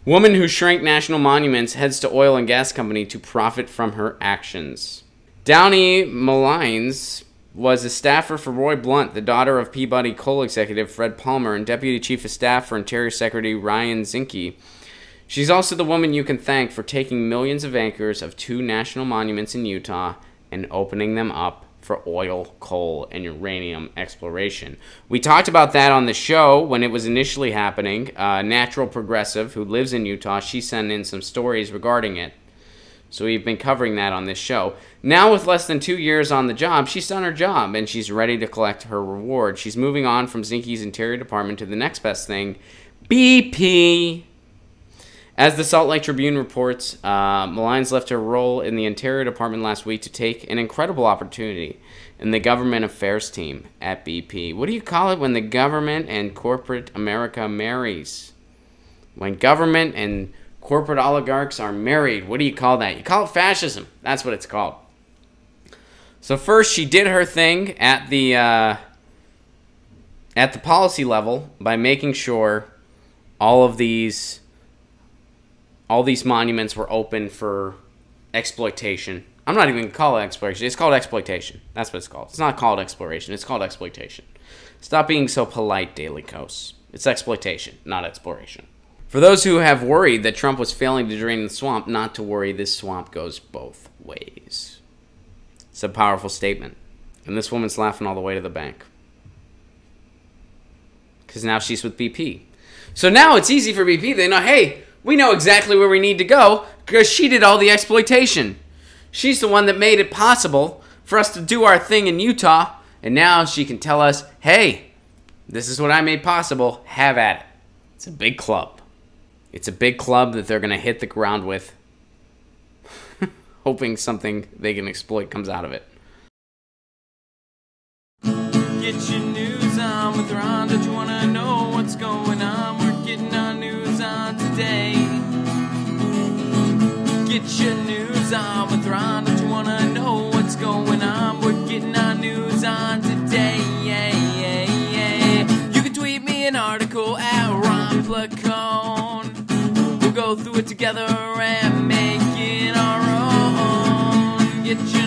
Woman who shrank national monuments heads to oil and gas company to profit from her actions. Downey Mullines was a staffer for Roy Blunt, the daughter of Peabody coal executive Fred Palmer and Deputy Chief of Staff for Interior Secretary Ryan Zinke. She's also the woman you can thank for taking millions of acres of 2 national monuments in Utah and opening them up for oil, coal, and uranium exploration. We talked about that on the show when it was initially happening. Natural Progressive, who lives in Utah, she sent in some stories regarding it. So we've been covering that on this show. Now with less than 2 years on the job, she's done her job and she's ready to collect her reward. She's moving on from Zinke's Interior Department to the next best thing, BP. As the Salt Lake Tribune reports, Mullines left her role in the Interior Department last week to take an incredible opportunity in the government affairs team at BP. What do you call it when the government and corporate America marries? When government and corporate oligarchs are married, what do you call that? You call it fascism. That's what it's called. So first, she did her thing at the policy level by making sure all these monuments were open for exploitation. I'm not even going to call it exploration. It's called exploitation. That's what it's called. It's not called exploration. It's called exploitation. Stop being so polite, Daily Kos. It's exploitation, not exploration. For those who have worried that Trump was failing to drain the swamp, not to worry, this swamp goes both ways. It's a powerful statement. And this woman's laughing all the way to the bank. Because now she's with BP. So now it's easy for BP. They know, hey, we know exactly where we need to go because she did all the exploitation. She's the one that made it possible for us to do our thing in Utah. And now she can tell us, hey, this is what I made possible. Have at it. It's a big club. It's a big club that they're going to hit the ground with, hoping something they can exploit comes out of it. Get your news on with Ron. Don't you want to know what's going on? We're getting our news on today. Get your news on with Ron. Don't you want to know what's going on? We're getting our news on today. Yeah, yeah, yeah. You can tweet me an article at Ron Placone. We'll go through it together and make it our own. Get your